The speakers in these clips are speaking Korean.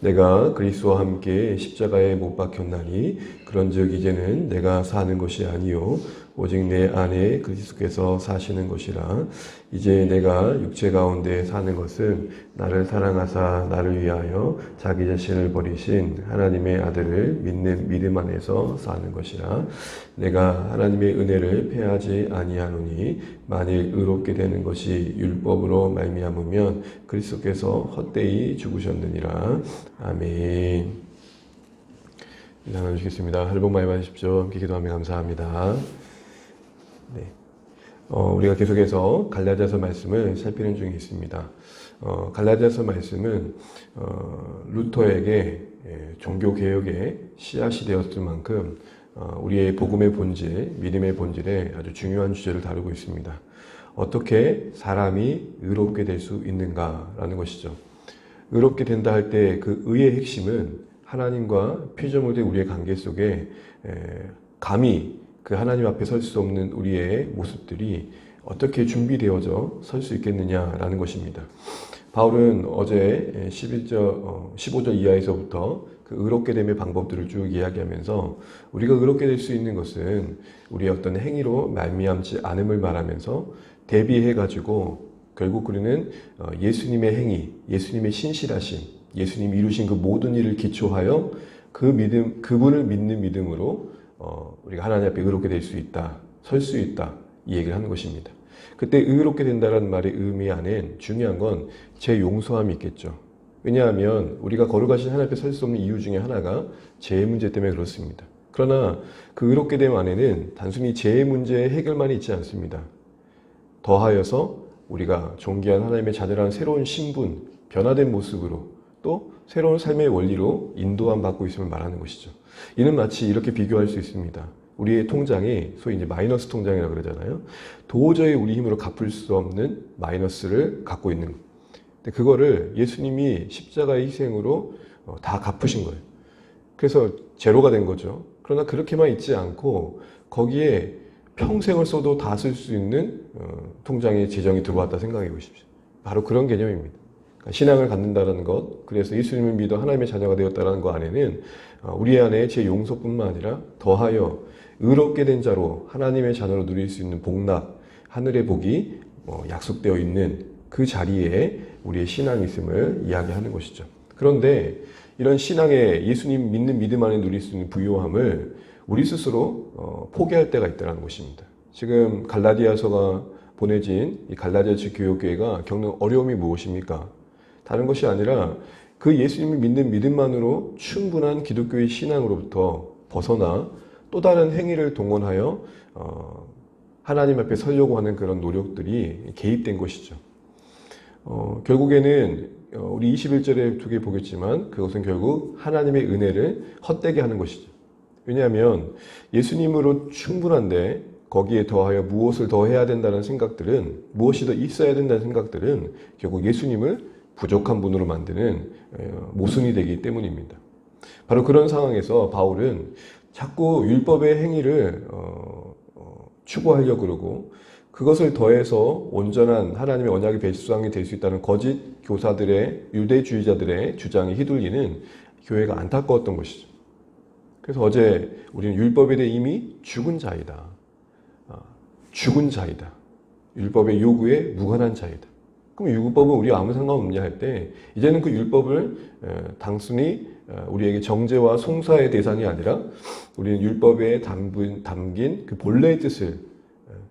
내가 그리스도와 함께 십자가에 못 박혔나니 그런즉 이제는 내가 사는 것이 아니요 오직 내 안에 그리스도께서 사시는 것이라. 이제 내가 육체 가운데 사는 것은 나를 사랑하사 나를 위하여 자기 자신을 버리신 하나님의 아들을 믿는 믿음 안에서 사는 것이라. 내가 하나님의 은혜를 패하지 아니하노니 만일 의롭게 되는 것이 율법으로 말미암으면 그리스도께서 헛되이 죽으셨느니라. 아멘. 나눠주겠습니다. 하늘 복 많이 받으십시오. 함께 기도하며 감사합니다. 네. 우리가 계속해서 갈라디아서 말씀을 살피는 중에 있습니다. 갈라디아서 말씀은 루터에게 종교개혁의 씨앗이 되었을 만큼 우리의 복음의 본질, 믿음의 본질에 아주 중요한 주제를 다루고 있습니다. 어떻게 사람이 의롭게 될 수 있는가라는 것이죠. 의롭게 된다 할 때 그 의의 핵심은 하나님과 피조물된 우리의 관계 속에 감히 그 하나님 앞에 설 수 없는 우리의 모습들이 어떻게 준비되어져 설 수 있겠느냐라는 것입니다. 바울은 어제 15절 이하에서부터 그 의롭게 됨의 방법들을 쭉 이야기하면서 우리가 의롭게 될 수 있는 것은 우리의 어떤 행위로 말미암지 않음을 말하면서 대비해가지고 결국 우리는 예수님의 행위, 예수님의 신실하심, 예수님이 이루신 그 모든 일을 기초하여 그 믿음, 그분을 믿는 믿음으로 우리가 하나님 앞에 의롭게 될 수 있다, 설 수 있다, 이 얘기를 하는 것입니다. 그때 의롭게 된다는 말의 의미 안엔 중요한 건 제 용서함이 있겠죠. 왜냐하면 우리가 거룩하신 하나님 앞에 설 수 없는 이유 중에 하나가 죄의 문제 때문에 그렇습니다. 그러나 그 의롭게 됨 안에는 단순히 죄의 문제의 해결만이 있지 않습니다. 더하여서 우리가 존귀한 하나님의 자녀라는 새로운 신분, 변화된 모습으로 또 새로운 삶의 원리로 인도함 받고 있음을 말하는 것이죠. 이는 마치 이렇게 비교할 수 있습니다. 우리의 통장이 소위 이제 마이너스 통장이라고 그러잖아요. 도저히 우리 힘으로 갚을 수 없는 마이너스를 갖고 있는 것. 근데 그거를 예수님이 십자가의 희생으로 다 갚으신 거예요. 그래서 제로가 된 거죠. 그러나 그렇게만 있지 않고 거기에 평생을 써도 다 쓸 수 있는 통장에 재정이 들어왔다 생각해 보십시오. 바로 그런 개념입니다. 그러니까 신앙을 갖는다는 것, 그래서 예수님을 믿어 하나님의 자녀가 되었다는 것 안에는 우리 안에 제 용서뿐만 아니라 더하여 의롭게 된 자로 하나님의 자녀로 누릴 수 있는 복락, 하늘의 복이 약속되어 있는 그 자리에 우리의 신앙이 있음을 이야기하는 것이죠. 그런데 이런 신앙의 예수님 믿는 믿음 안에 누릴 수 있는 부요함을 우리 스스로 포기할 때가 있다는 것입니다. 지금 갈라디아서가 보내진 이 갈라디아 교회가 겪는 어려움이 무엇입니까? 다른 것이 아니라 그 예수님을 믿는 믿음만으로 충분한 기독교의 신앙으로부터 벗어나 또 다른 행위를 동원하여 하나님 앞에 서려고 하는 그런 노력들이 개입된 것이죠. 결국에는 우리 21절에 두 개 보겠지만 그것은 결국 하나님의 은혜를 헛되게 하는 것이죠. 왜냐하면 예수님으로 충분한데 거기에 더하여 무엇을 더 해야 된다는 생각들은, 무엇이 더 있어야 된다는 생각들은 결국 예수님을 부족한 분으로 만드는 모순이 되기 때문입니다. 바로 그런 상황에서 바울은 자꾸 율법의 행위를 추구하려고 그러고 그것을 더해서 온전한 하나님의 언약의 배수상이 될 수 있다는 거짓 교사들의, 유대주의자들의 주장에 휘둘리는 교회가 안타까웠던 것이죠. 그래서 어제 우리는 율법에 대해 이미 죽은 자이다. 죽은 자이다. 율법의 요구에 무관한 자이다. 그럼 율법은 우리와 아무 상관없냐 할 때 이제는 그 율법을 단순히 우리에게 정죄와 송사의 대상이 아니라 우리는 율법에 담긴 그 본래의 뜻을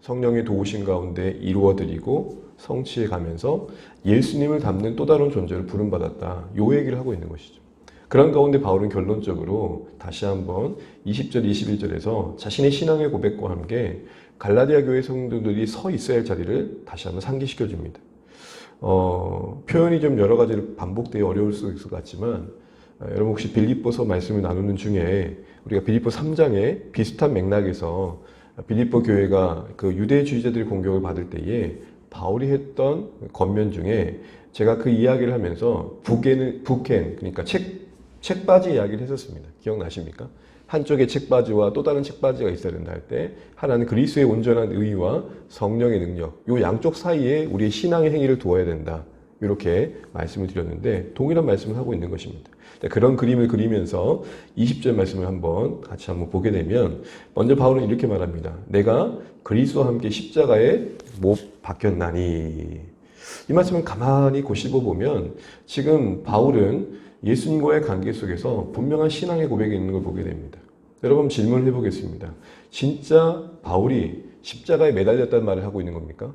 성령의 도우심 가운데 이루어드리고 성취해 가면서 예수님을 담는 또 다른 존재를 부름받았다. 요 얘기를 하고 있는 것이죠. 그런 가운데 바울은 결론적으로 다시 한번 20절, 21절에서 자신의 신앙의 고백과 함께 갈라디아 교회 성도들이 서 있어야 할 자리를 다시 한번 상기시켜 줍니다. 표현이 좀 여러 가지로 반복되어 어려울 수 있을 것 같지만 여러분 혹시 빌립보서 말씀을 나누는 중에 우리가 빌립보 3장에 비슷한 맥락에서 빌립보 교회가 그 유대주의자들의 공격을 받을 때에 바울이 했던 권면 중에 제가 그 이야기를 하면서 북행, 그러니까 책바지 이야기를 했었습니다. 기억나십니까? 한쪽에 책바지와 또 다른 책바지가 있어야 된다 할 때 하나는 그리스도의 온전한 의와 성령의 능력, 이 양쪽 사이에 우리의 신앙의 행위를 두어야 된다. 이렇게 말씀을 드렸는데 동일한 말씀을 하고 있는 것입니다. 그런 그림을 그리면서 20절 말씀을 같이 한번 보게 되면 먼저 바울은 이렇게 말합니다. 내가 그리스도와 함께 십자가에 못 박혔나니. 이 말씀을 가만히 곱씹어 보면 지금 바울은 예수님과의 관계 속에서 분명한 신앙의 고백이 있는 걸 보게 됩니다. 여러분 질문을 해보겠습니다. 진짜 바울이 십자가에 매달렸다는 말을 하고 있는 겁니까?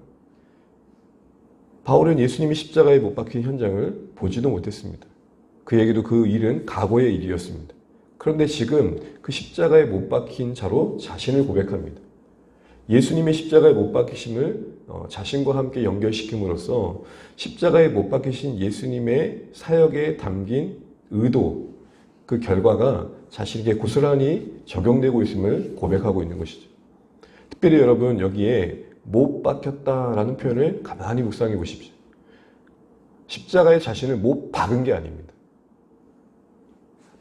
바울은 예수님이 십자가에 못 박힌 현장을 보지도 못했습니다. 그에게도 그 일은 과거의 일이었습니다. 그런데 지금 그 십자가에 못 박힌 자로 자신을 고백합니다. 예수님의 십자가에 못 박히심을 자신과 함께 연결시킴으로써 십자가에 못 박히신 예수님의 사역에 담긴 의도, 그 결과가 자신에게 고스란히 적용되고 있음을 고백하고 있는 것이죠. 특별히 여러분 여기에 못 박혔다라는 표현을 가만히 묵상해 보십시오. 십자가에 자신을 못 박은 게 아닙니다.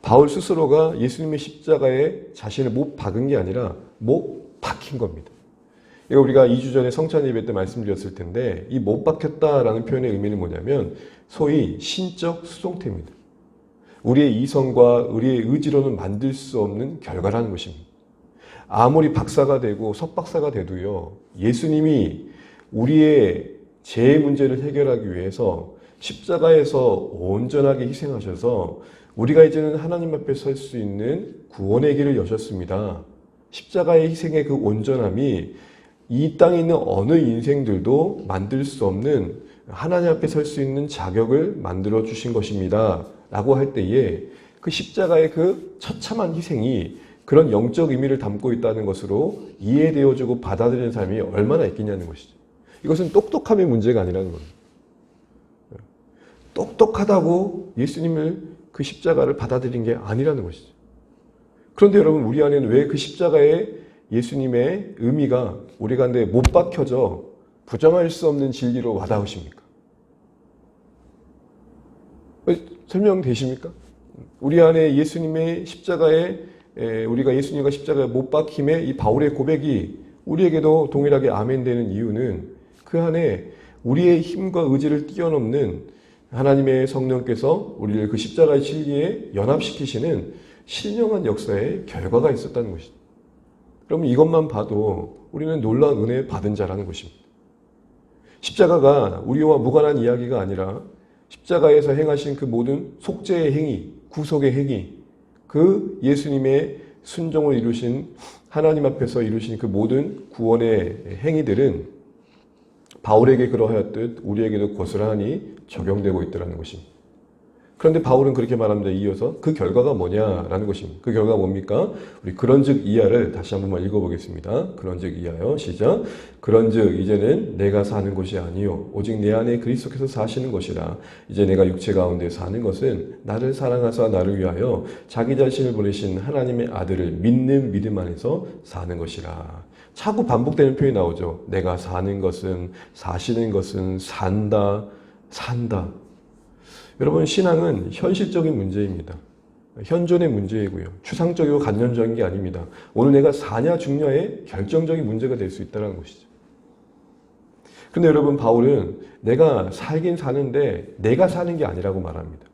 바울 스스로가 예수님의 십자가에 자신을 못 박은 게 아니라 못 박힌 겁니다. 이거 우리가 2주 전에 성찬 예배 때 말씀드렸을 텐데 이 못 박혔다라는 표현의 의미는 뭐냐면 소위 신적 수동태입니다. 우리의 이성과 우리의 의지로는 만들 수 없는 결과라는 것입니다. 아무리 박사가 되고 석박사가 돼도요, 예수님이 우리의 죄의 문제를 해결하기 위해서 십자가에서 온전하게 희생하셔서 우리가 이제는 하나님 앞에 설 수 있는 구원의 길을 여셨습니다. 십자가의 희생의 그 온전함이 이 땅에 있는 어느 인생들도 만들 수 없는 하나님 앞에 설 수 있는 자격을 만들어 주신 것입니다. 라고 할 때에 그 십자가의 그 처참한 희생이 그런 영적 의미를 담고 있다는 것으로 이해되어지고 받아들이는 삶이 얼마나 있겠냐는 것이죠. 이것은 똑똑함의 문제가 아니라는 겁니다. 똑똑하다고 예수님을 그 십자가를 받아들인 게 아니라는 것이죠. 그런데 여러분 우리 안에는 왜 그 십자가의 예수님의 의미가 우리 가운데 못 박혀져 부정할 수 없는 진리로 와닿으십니까? 설명되십니까? 우리 안에 예수님의 십자가에 우리가 예수님과 십자가에 못 박힘의 이 바울의 고백이 우리에게도 동일하게 아멘 되는 이유는 그 안에 우리의 힘과 의지를 뛰어넘는 하나님의 성령께서 우리를 그 십자가의 진리에 연합시키시는 신령한 역사의 결과가 있었다는 것이죠. 그러면 이것만 봐도 우리는 놀라운 은혜 받은 자라는 것입니다. 십자가가 우리와 무관한 이야기가 아니라 십자가에서 행하신 그 모든 속죄의 행위, 구속의 행위, 그 예수님의 순종을 이루신 하나님 앞에서 이루신 그 모든 구원의 행위들은 바울에게 그러하였듯 우리에게도 고스란히 적용되고 있다는 것입니다. 그런데 바울은 그렇게 말합니다. 이어서 그 결과가 뭐냐라는 것입니다. 그 결과가 뭡니까? 우리 그런즉 이하를 다시 한 번만 읽어보겠습니다. 그런즉 이하요. 시작. 그런즉 이제는 내가 사는 것이 아니요 오직 내 안에 그리스도께서 사시는 것이라. 이제 내가 육체 가운데 사는 것은 나를 사랑하사 나를 위하여 자기 자신을 보내신 하나님의 아들을 믿는 믿음 안에서 사는 것이라. 자꾸 반복되는 표현이 나오죠. 내가 사는 것은, 사시는 것은, 산다. 여러분 신앙은 현실적인 문제입니다. 현존의 문제이고요. 추상적이고 관념적인 게 아닙니다. 오늘 내가 사냐 죽냐의 결정적인 문제가 될 수 있다는 것이죠. 그런데 여러분 바울은 내가 살긴 사는데 내가 사는 게 아니라고 말합니다.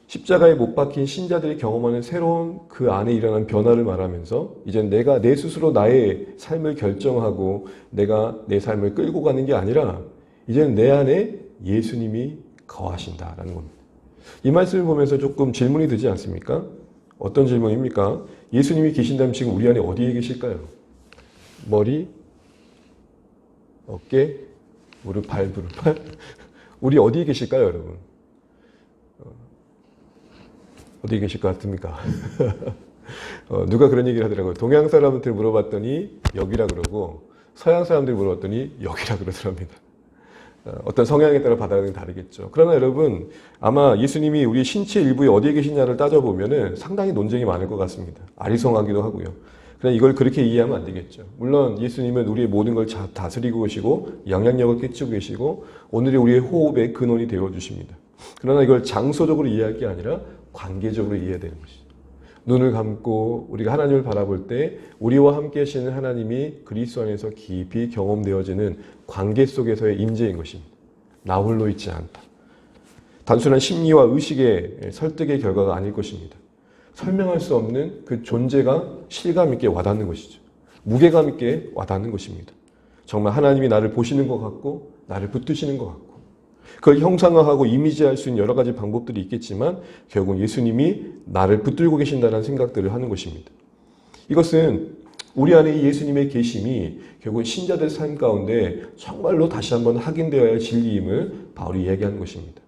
십자가에 못 박힌 신자들이 경험하는 새로운 그 안에 일어난 변화를 말하면서 이제 내가 내 스스로 나의 삶을 결정하고 내가 내 삶을 끌고 가는 게 아니라 이제는 내 안에 예수님이 거하신다라는 겁니다. 이 말씀을 보면서 조금 질문이 들지 않습니까? 어떤 질문입니까? 예수님이 계신다면 지금 우리 안에 어디에 계실까요? 머리, 어깨, 무릎, 발. 우리 어디에 계실까요, 여러분? 어디에 계실 것 같습니까? 누가 그런 얘기를 하더라고요. 동양 사람한테 물어봤더니 여기라 그러고 서양 사람들 물어봤더니 여기라 그러더랍니다. 어떤 성향에 따라 받아들이는 게 다르겠죠. 그러나 여러분 아마 예수님이 우리 신체 일부에 어디에 계시냐를 따져보면 상당히 논쟁이 많을 것 같습니다. 아리송하기도 하고요. 그러나 이걸 그렇게 이해하면 안 되겠죠. 물론 예수님은 우리의 모든 걸 다스리고 계시고 영향력을 끼치고 계시고 오늘의 우리의 호흡의 근원이 되어주십니다. 그러나 이걸 장소적으로 이해할 게 아니라 관계적으로 이해해야 되는 것이죠. 눈을 감고 우리가 하나님을 바라볼 때 우리와 함께 하시는 하나님이 그리스도 안에서 깊이 경험되어지는 관계 속에서의 임재인 것입니다. 나 홀로 있지 않다. 단순한 심리와 의식의 설득의 결과가 아닐 것입니다. 설명할 수 없는 그 존재가 실감 있게 와닿는 것이죠. 무게감 있게 와닿는 것입니다. 정말 하나님이 나를 보시는 것 같고 나를 붙드시는 것 같고 그걸 형상화하고 이미지할 수 있는 여러 가지 방법들이 있겠지만 결국 예수님이 나를 붙들고 계신다는 생각들을 하는 것입니다. 이것은 우리 안에 예수님의 계심이 결국 신자들 삶 가운데 정말로 다시 한번 확인되어야 할 진리임을 바울이 이야기하는 것입니다.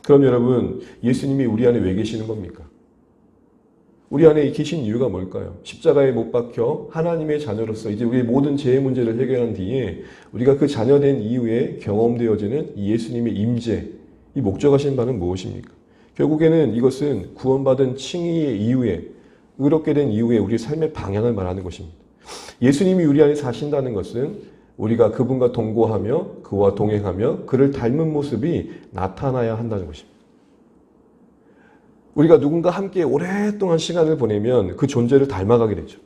그럼 여러분, 예수님이 우리 안에 왜 계시는 겁니까? 우리 안에 계신 이유가 뭘까요? 십자가에 못 박혀 하나님의 자녀로서 이제 우리의 모든 죄의 문제를 해결한 뒤에 우리가 그 자녀된 이후에 경험되어지는 예수님의 임재, 이 목적하신 바는 무엇입니까? 결국에는 이것은 구원받은 칭의의 이후에, 의롭게 된 이후에 우리의 삶의 방향을 말하는 것입니다. 예수님이 우리 안에 사신다는 것은 우리가 그분과 동거하며 그와 동행하며 그를 닮은 모습이 나타나야 한다는 것입니다. 우리가 누군가 함께 오랫동안 시간을 보내면 그 존재를 닮아가게 되죠.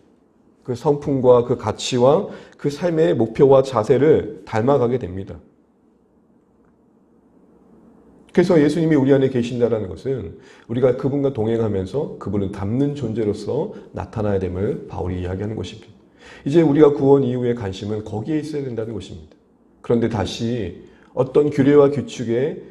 그 성품과 그 가치와 그 삶의 목표와 자세를 닮아가게 됩니다. 그래서 예수님이 우리 안에 계신다는 것은 우리가 그분과 동행하면서 그분을 닮는 존재로서 나타나야 됨을 바울이 이야기하는 것입니다. 이제 우리가 구원 이후의 관심은 거기에 있어야 된다는 것입니다. 그런데 다시 어떤 규례와 규칙에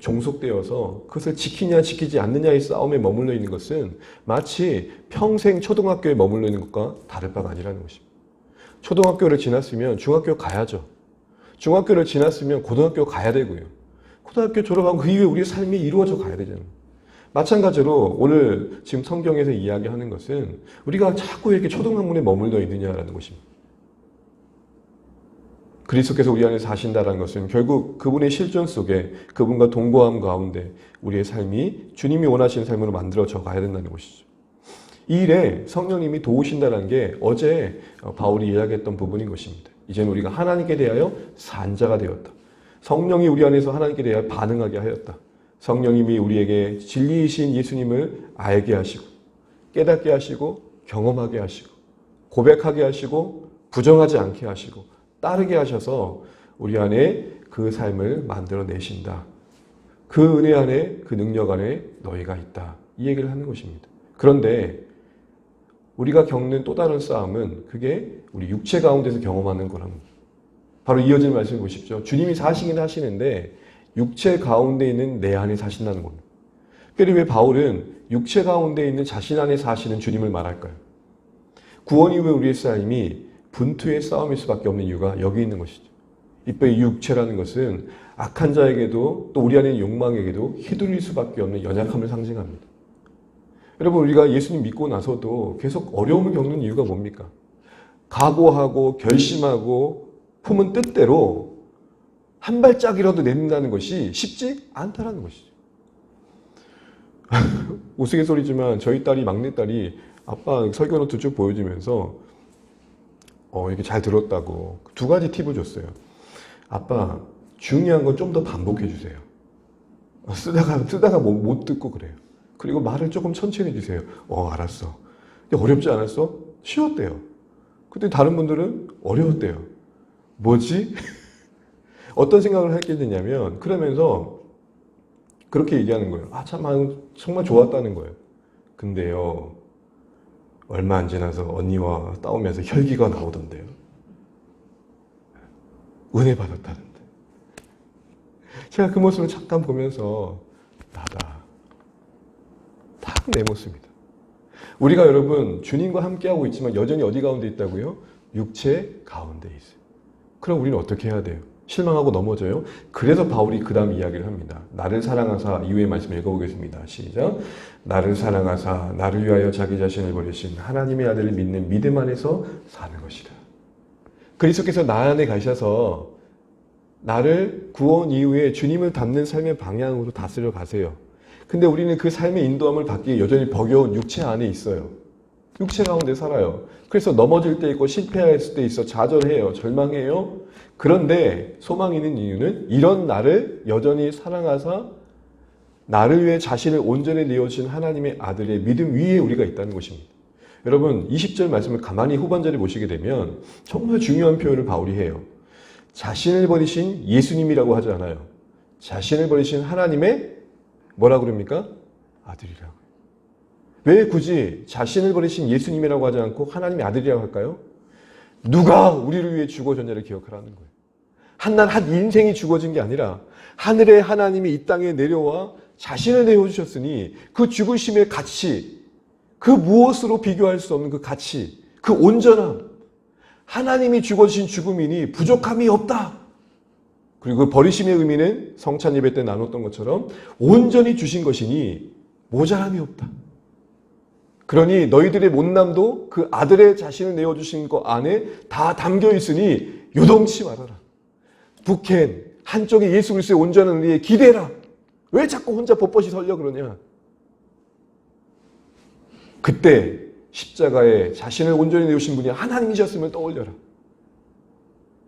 종속되어서 그것을 지키냐 지키지 않느냐의 싸움에 머물러 있는 것은 마치 평생 초등학교에 머물러 있는 것과 다를 바가 아니라는 것입니다. 초등학교를 지났으면 중학교 가야죠. 중학교를 지났으면 고등학교 가야 되고요. 고등학교 졸업하고 그 이후에 우리의 삶이 이루어져 가야 되잖아요. 마찬가지로 오늘 지금 성경에서 이야기하는 것은 우리가 자꾸 이렇게 초등학문에 머물러 있느냐라는 것입니다. 그리스도께서 우리 안에 사신다는 것은 결국 그분의 실존 속에 그분과 동거함 가운데 우리의 삶이 주님이 원하시는 삶으로 만들어져 가야 된다는 것이죠. 이 일에 성령님이 도우신다는 게 어제 바울이 이야기했던 부분인 것입니다. 이제는 우리가 하나님께 대하여 산자가 되었다. 성령이 우리 안에서 하나님께 대하여 반응하게 하였다. 성령님이 우리에게 진리이신 예수님을 알게 하시고 깨닫게 하시고 경험하게 하시고 고백하게 하시고 부정하지 않게 하시고 따르게 하셔서 우리 안에 그 삶을 만들어내신다. 그 은혜 안에 그 능력 안에 너희가 있다. 이 얘기를 하는 것입니다. 그런데 우리가 겪는 또 다른 싸움은 그게 우리 육체 가운데서 경험하는 거랍니다. 바로 이어지는 말씀을 보십시오. 주님이 사시긴 하시는데 육체 가운데 있는 내 안에 사신다는 겁니다. 그런데 왜 바울은 육체 가운데 있는 자신 안에 사시는 주님을 말할까요? 구원 이후에 우리의 삶이 분투의 싸움일 수밖에 없는 이유가 여기 있는 것이죠. 이 육체라는 것은 악한 자에게도 또 우리 안에 있는 욕망에게도 휘둘릴 수밖에 없는 연약함을 상징합니다. 여러분, 우리가 예수님 믿고 나서도 계속 어려움을 겪는 이유가 뭡니까? 각오하고 결심하고 품은 뜻대로 한 발짝이라도 내민다는 것이 쉽지 않다라는 것이죠. 우스갯소리지만 저희 딸이, 막내딸이 아빠 설교 노트 쭉 보여주면서 이렇게 잘 들었다고 두 가지 팁을 줬어요. 아빠, 중요한 건 좀 더 반복해 주세요. 쓰다가 못 듣고 그래요. 그리고 말을 조금 천천히 해주세요. 알았어. 어렵지 않았어? 쉬웠대요. 근데 다른 분들은 어려웠대요. 뭐지? 어떤 생각을 하게 되냐면 그러면서 그렇게 얘기하는 거예요. 정말 좋았다는 거예요. 근데요, 얼마 안 지나서 언니와 싸우면서 혈기가 나오던데요. 은혜 받았다는데. 제가 그 모습을 잠깐 보면서 나다. 딱 내 모습이다. 우리가 여러분 주님과 함께하고 있지만 여전히 어디 가운데 있다고요? 육체 가운데 있어요. 그럼 우리는 어떻게 해야 돼요? 실망하고 넘어져요? 그래서 바울이 그 다음 이야기를 합니다. 나를 사랑하사, 이후의 말씀을 읽어보겠습니다. 시작. 나를 사랑하사 나를 위하여 자기 자신을 버리신 하나님의 아들을 믿는 믿음 안에서 사는 것이다. 그리스도께서 나 안에 가셔서 나를 구원 이후에 주님을 닮는 삶의 방향으로 다스려 가세요. 근데 우리는 그 삶의 인도함을 받기에 여전히 버겨운 육체 안에 있어요. 육체 가운데 살아요. 그래서 넘어질 때 있고 실패했을 때 있어 좌절해요. 절망해요. 그런데 소망이 있는 이유는 이런 나를 여전히 사랑하사 나를 위해 자신을 온전히 내어주신 하나님의 아들의 믿음 위에 우리가 있다는 것입니다. 여러분 20절 말씀을 가만히 후반절에 보시게 되면 정말 중요한 표현을 바울이 해요. 자신을 버리신 예수님이라고 하지 않아요. 자신을 버리신 하나님의 뭐라 그럽니까? 아들이라고. 왜 굳이 자신을 버리신 예수님이라고 하지 않고 하나님의 아들이라고 할까요? 누가 우리를 위해 죽어졌냐를 기억하라는 거예요. 한 인생이 죽어진 게 아니라 하늘의 하나님이 이 땅에 내려와 자신을 내어주셨으니 그 죽으심의 가치, 그 무엇으로 비교할 수 없는 그 가치, 그 온전함, 하나님이 죽어주신 죽음이니 부족함이 없다. 그리고 그 버리심의 의미는 성찬 예배 때 나눴던 것처럼 온전히 주신 것이니 모자람이 없다. 그러니 너희들의 못남도 그 아들의 자신을 내어주신 것 안에 다 담겨 있으니 요동치 말아라. 북한 한쪽에 예수 그리스도의 온전한 의에 기대라. 왜 자꾸 혼자 뻣뻣이 서려 그러냐. 그때 십자가에 자신을 온전히 내어주신 분이 하나님이셨음을 떠올려라.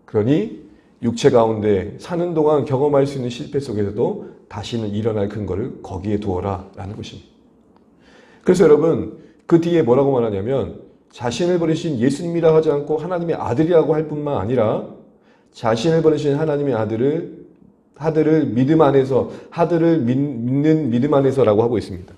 그러니 육체 가운데 사는 동안 경험할 수 있는 실패 속에서도 다시는 일어날 근거를 거기에 두어라 라는 것입니다. 그래서 여러분 그 뒤에 뭐라고 말하냐면 자신을 버리신 예수님이라고 하지 않고 하나님의 아들이라고 할 뿐만 아니라 자신을 버리신 하나님의 아들을 믿음 안에서 아들을 믿는 믿음 안에서라고 하고 있습니다.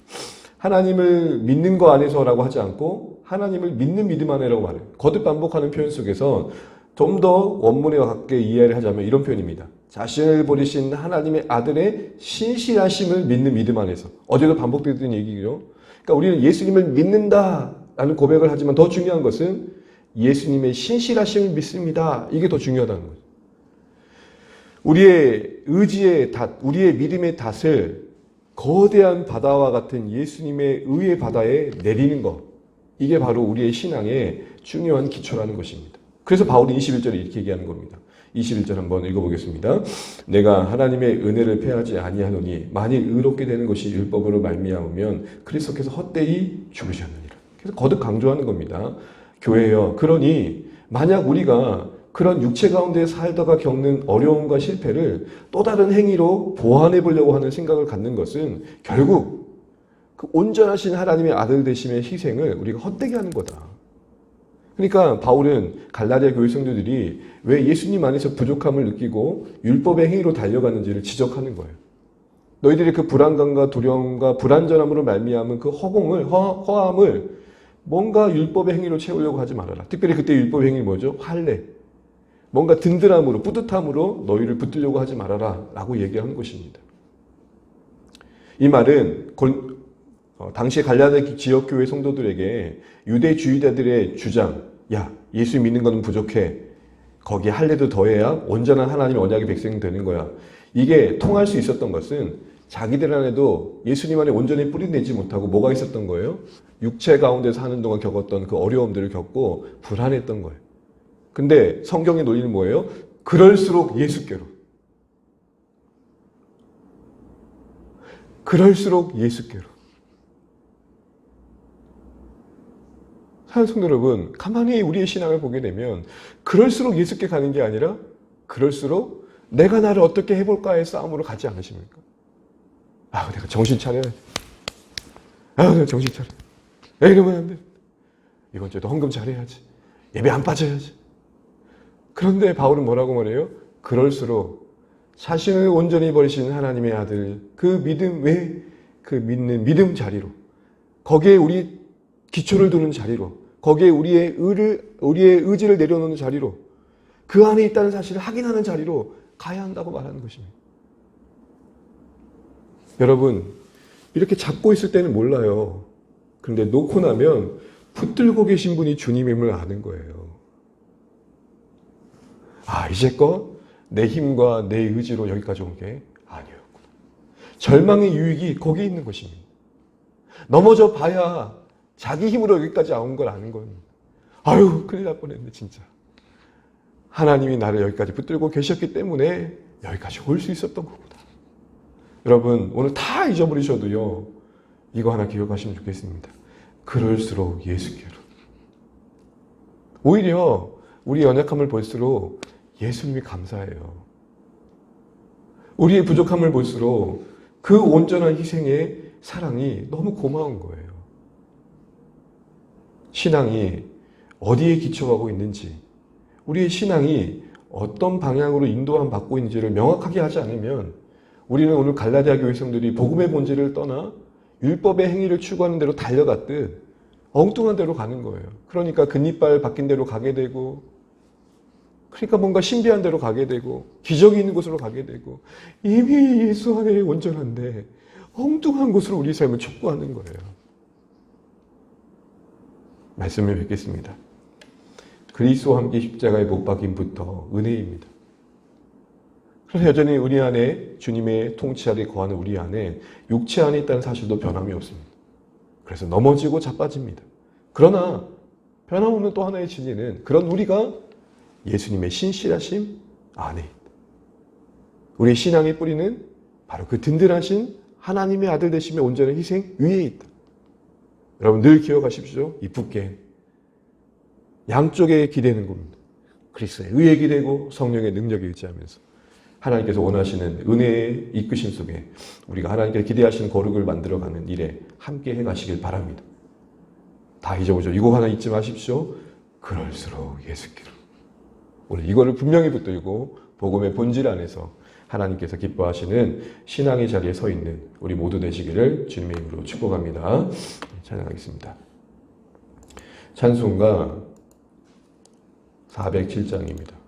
하나님을 믿는 거 안에서라고 하지 않고 하나님을 믿는 믿음 안에라고 말해요. 거듭 반복하는 표현 속에서 좀 더 원문에 가깝게 이해를 하자면 이런 표현입니다. 자신을 버리신 하나님의 아들의 신실하심을 믿는 믿음 안에서. 어제도 반복되던 얘기죠. 그러니까 우리는 예수님을 믿는다라는 고백을 하지만 더 중요한 것은 예수님의 신실하심을 믿습니다. 이게 더 중요하다는 거죠. 우리의 의지의 닷, 우리의 믿음의 닷을 거대한 바다와 같은 예수님의 의의 바다에 내리는 것. 이게 바로 우리의 신앙의 중요한 기초라는 것입니다. 그래서 바울이 21절에 이렇게 얘기하는 겁니다. 21절 한번 읽어보겠습니다. 내가 하나님의 은혜를 패하지 아니하노니 만일 의롭게 되는 것이 율법으로 말미암으면 그리스도께서 헛되이 죽으셨느니라. 그래서 거듭 강조하는 겁니다. 교회여, 그러니 만약 우리가 그런 육체 가운데 살다가 겪는 어려움과 실패를 또 다른 행위로 보완해 보려고 하는 생각을 갖는 것은 결국 그 온전하신 하나님의 아들 되심의 희생을 우리가 헛되게 하는 거다. 그러니까 바울은 갈라디아 교회 성도들이 왜 예수님 안에서 부족함을 느끼고 율법의 행위로 달려가는지를 지적하는 거예요. 너희들이 그 불안감과 두려움과 불안전함으로 말미암은 그 허함을 뭔가 율법의 행위로 채우려고 하지 말아라. 특별히 그때 율법의 행위 뭐죠? 할례. 뭔가 든든함으로 뿌듯함으로 너희를 붙들려고 하지 말아라 라고 얘기하는 것입니다. 이 말은 당시 갈라디아 지역교회 성도들에게 유대주의자들의 주장, 야, 예수 믿는 건 부족해. 거기에 할례도 더해야 온전한 하나님의 언약의 백성이 되는 거야. 이게 통할 수 있었던 것은 자기들 안에도 예수님 안에 온전히 뿌리내지 못하고 뭐가 있었던 거예요? 육체 가운데 사는 동안 겪었던 그 어려움들을 겪고 불안했던 거예요. 근데 성경의 논리는 뭐예요? 그럴수록 예수께로. 그럴수록 예수께로. 사랑하는 성도 여러분, 가만히 우리의 신앙을 보게 되면 그럴수록 예수께 가는 게 아니라 그럴수록 내가 나를 어떻게 해볼까의 싸움으로 가지 않으십니까? 아, 내가 정신 차려야지. 아, 내가 정신 차려. 이러면 안 돼. 이번 주에도 헌금 잘해야지. 예배 안 빠져야지. 그런데 바울은 뭐라고 말해요? 그럴수록 자신을 온전히 버리신 하나님의 아들, 그 믿음 왜 그 믿는 믿음 자리로, 거기에 우리 기초를 두는 자리로, 거기에 우리의 의지를 내려놓는 자리로, 그 안에 있다는 사실을 확인하는 자리로 가야 한다고 말하는 것입니다. 여러분, 이렇게 잡고 있을 때는 몰라요. 그런데 놓고 나면 붙들고 계신 분이 주님임을 아는 거예요. 아, 이제껏 내 힘과 내 의지로 여기까지 온 게 아니었구나. 절망의 유익이 거기에 있는 것입니다. 넘어져 봐야 자기 힘으로 여기까지 온 걸 아는 겁니다. 아유, 큰일 날 뻔했네, 진짜. 하나님이 나를 여기까지 붙들고 계셨기 때문에 여기까지 올 수 있었던 거구나. 여러분, 오늘 다 잊어버리셔도요, 이거 하나 기억하시면 좋겠습니다. 그럴수록 예수께로. 오히려 우리 연약함을 볼수록 예수님이 감사해요. 우리의 부족함을 볼수록 그 온전한 희생의 사랑이 너무 고마운 거예요. 신앙이 어디에 기초하고 있는지, 우리의 신앙이 어떤 방향으로 인도함 받고 있는지를 명확하게 하지 않으면 우리는 오늘 갈라디아 교회 성도들이 복음의 본질을 떠나 율법의 행위를 추구하는 대로 달려갔듯 엉뚱한 대로 가는 거예요. 그러니까 금이빨 바뀐 대로 가게 되고, 그러니까 뭔가 신비한 대로 가게 되고, 기적이 있는 곳으로 가게 되고, 이미 예수 안에 온전한데 엉뚱한 곳으로 우리 삶을 촉구하는 거예요. 말씀을 뵙겠습니다. 그리스도와 함께 십자가에 못 박힘부터 은혜입니다. 그래서 여전히 우리 안에 주님의 통치 아래 거하는 우리 안에 육체 안에 있다는 사실도 변함이 없습니다. 그래서 넘어지고 자빠집니다. 그러나 변함없는 또 하나의 진리는 그런 우리가 예수님의 신실하심 안에 있다. 우리의 신앙의 뿌리는 바로 그 든든하신 하나님의 아들 되심의 온전한 희생 위에 있다. 여러분 늘 기억하십시오. 이 붓게 양쪽에 기대는 겁니다. 그리스도의 의에 기대고 성령의 능력에 의지하면서 하나님께서 원하시는 은혜의 이끄심 속에 우리가 하나님께서 기대하시는 거룩을 만들어가는 일에 함께 해가시길 바랍니다. 다 잊어보죠. 이 곡 하나 잊지 마십시오. 그럴수록 예수께로. 오늘 이거를 분명히 붙들고 복음의 본질 안에서 하나님께서 기뻐하시는 신앙의 자리에 서 있는 우리 모두 되시기를 주님의 이름으로 축복합니다. 찬양하겠습니다. 찬송가 407장입니다.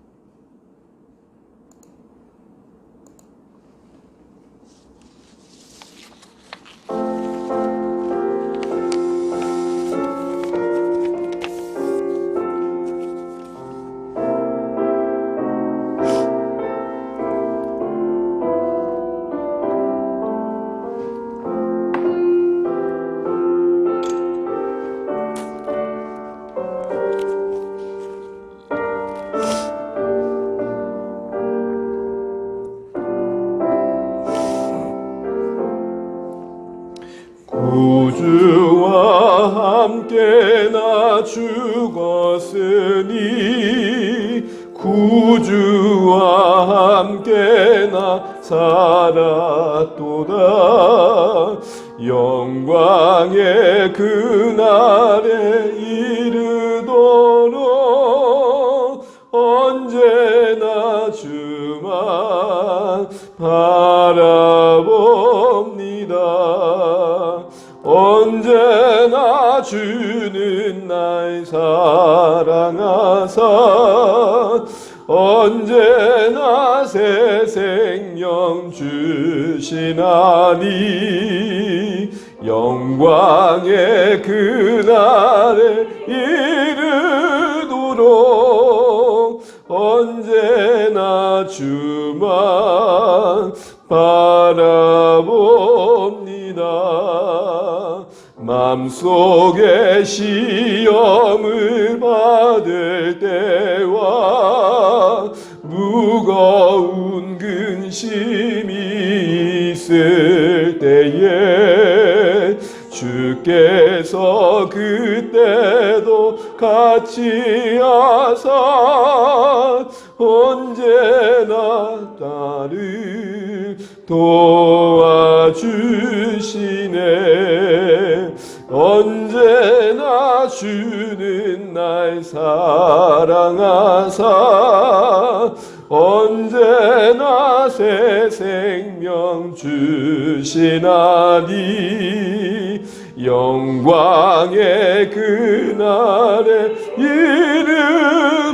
구주와 함께 나 죽었으니 구주와 함께 나 살았도다. 영광의 그날에 이르도록 언제나 주만 바라봅니다. 언제나 주는 날 사랑하사 언제나 새 생명 주시나니 영광의 그날에 이르도록 언제나 주만 바라봅니다. 맘속에 시험을 받을 때와 무거운 근심이 있을 때에 주께서 그때도 같이 하사 언제나 나를 도와주시네. 언제나 주는 날 사랑하사 언제나 새 생명 주시나니 영광의 그날에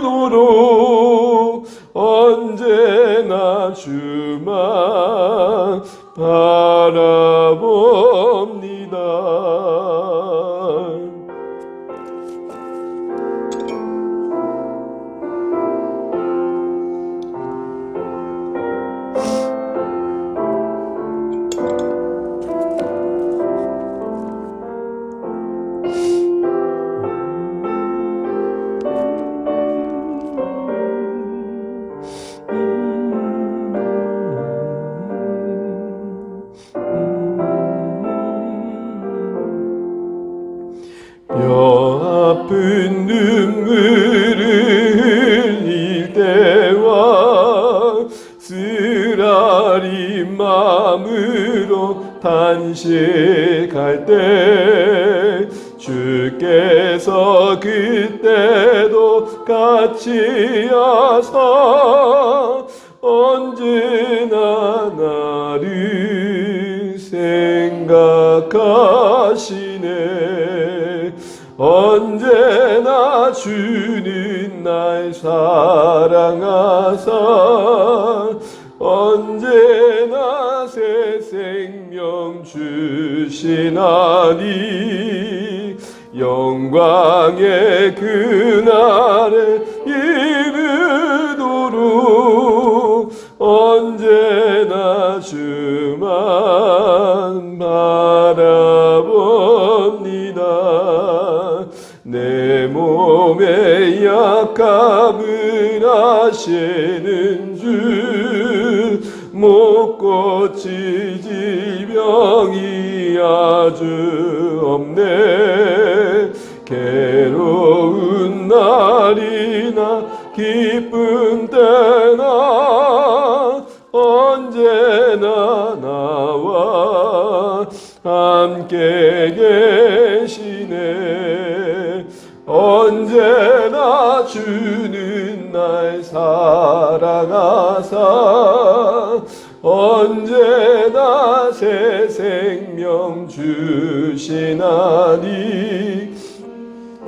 이르도록 언제나 주만 바라봅니다. 뼈아픈 눈물을 흘릴 때와 쓰라린 마음으로 단식할 때 주께서 그때도 같이 하사 언제나 나를 언제나 주는 날 사랑하사 언제나 새 생명 주시나니 영광의 그날에 이르도록 언제나 주만 바라봅니다. 내 몸의 약함을 아시는 주 못 고칠 질병이 아주 없네. 괴로운 날이나 기쁜 때나 언제나 나와 함께 계시네. 언제나 주는 날 사랑하사 언제나 새 생명 주시나니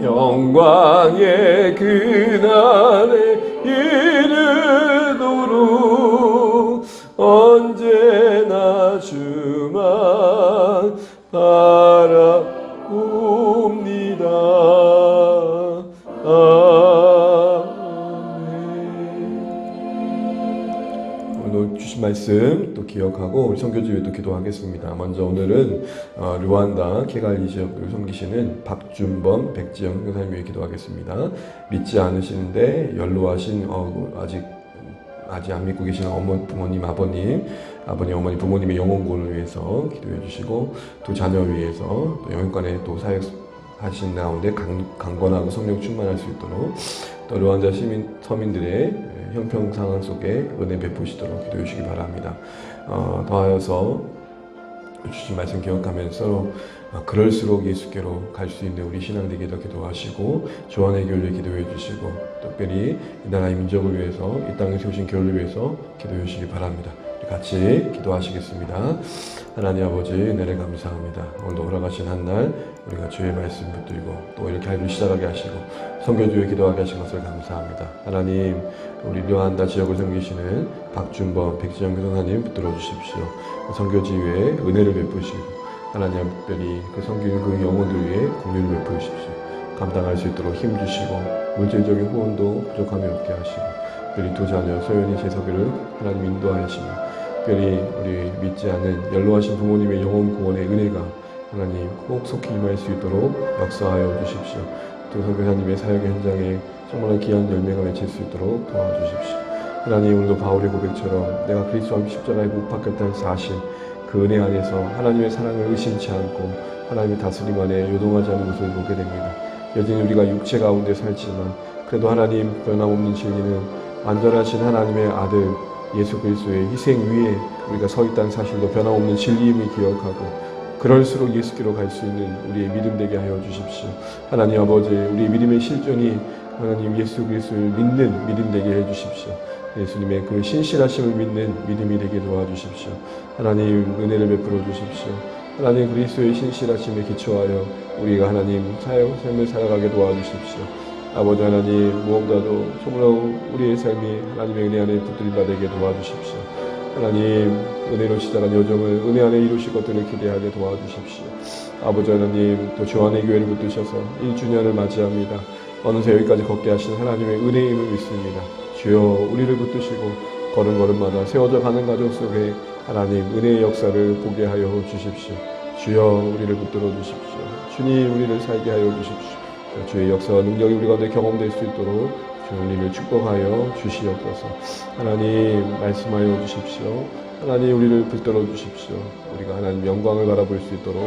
영광의 그날에 이르도록 언제나 주만 바라봅니다. 오늘 주신 말씀 또 기억하고 우리 선교지 위에도 기도하겠습니다. 먼저 오늘은 르완다 키갈리 지역을 섬기시는 박준범, 백지영 선교사님 위해 기도하겠습니다. 믿지 않으시는데 연로하신 아직 안 믿고 계시는 부모님, 아버님, 어머니, 부모님의 영혼 구원을 위해서 기도해 주시고 두 자녀 위해서 또 영육간에 또 사역하신 가운데 강건하고 성령 충만할 수 있도록 또 르완다 서민들의 형평 상황 속에 은혜 베푸시도록 기도해 주시기 바랍니다. 더하여서 주신 말씀 기억하면서 그럴수록 예수께로 갈 수 있는 우리 신앙 되기도 기도하시고 조한의 교회를 기도해 주시고 특별히 이 나라의 민족을 위해서 이 땅에 세우신 교회를 위해서 기도해 주시기 바랍니다. 우리 같이 기도하시겠습니다. 하나님 아버지 은혜를 감사합니다. 오늘도 돌아가신 한날 우리가 주의 말씀 붙들고 또 이렇게 하루를 시작하게 하시고 선교주에 기도하게 하신 것을 감사합니다. 하나님 우리 르완다 지역을 섬기시는 박준범, 백지영 교사님 붙들어 주십시오. 선교지 위에 은혜를 베푸시고 하나님 특별히 그 섬기는 그 영혼들 위해 공유를 베푸십시오. 감당할 수 있도록 힘주시고 물질적인 후원도 부족함이 없게 하시고 특별히 두 자녀 소연이 재석이를 하나님 인도하시며 특별히 우리 믿지 않은 연로하신 부모님의 영혼 구원의 은혜가 하나님 꼭 속히 임할 수 있도록 역사하여 주십시오. 또 선교사님의 사역의 현장에 정말 귀한 열매가 맺힐 수 있도록 도와주십시오. 하나님 오늘도 바울의 고백처럼 내가 그리스도와 십자가에 못 박혔다는 사실 그 은혜 안에서 하나님의 사랑을 의심치 않고 하나님의 다스림 안에 요동하지 않는 것을 보게 됩니다. 여전히 우리가 육체 가운데 살지만 그래도 하나님 변함없는 진리는 완전하신 하나님의 아들 예수 그리스도의 희생 위에 우리가 서 있다는 사실도 변함없는 진리임을 기억하고 그럴수록 예수께로 갈 수 있는 우리의 믿음 되게 하여 주십시오. 하나님 아버지 우리의 믿음의 실존이 하나님 예수 그리스도를 믿는 믿음 되게 해주십시오. 예수님의 그 신실하심을 믿는 믿음이 되게 도와주십시오. 하나님 은혜를 베풀어 주십시오. 하나님 그리스도의 신실하심에 기초하여 우리가 하나님 삶을 살아가게 도와주십시오. 아버지 하나님 무엇보다도 정말 우리의 삶이 하나님의 은혜 안에 붙들림 받게 도와주십시오. 하나님 은혜로 시작한 여정을 은혜 안에 이루실 것들을 기대하게 도와주십시오. 아버지 하나님 또 조한의 교회를 붙드셔서 1주년을 맞이합니다. 어느새 여기까지 걷게 하신 하나님의 은혜임을 믿습니다. 주여 우리를 붙드시고 걸음걸음마다 세워져 가는 가족 속에 하나님 은혜의 역사를 보게 하여 주십시오. 주여 우리를 붙들어 주십시오. 주님 우리를 살게 하여 주십시오. 주의 역사와 능력이 우리 가운데 경험될 수 있도록 주님을 축복하여 주시옵소서. 하나님 말씀하여 주십시오. 하나님 우리를 붙들어 주십시오. 우리가 하나님 영광을 바라볼 수 있도록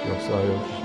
역사하여 주십시오.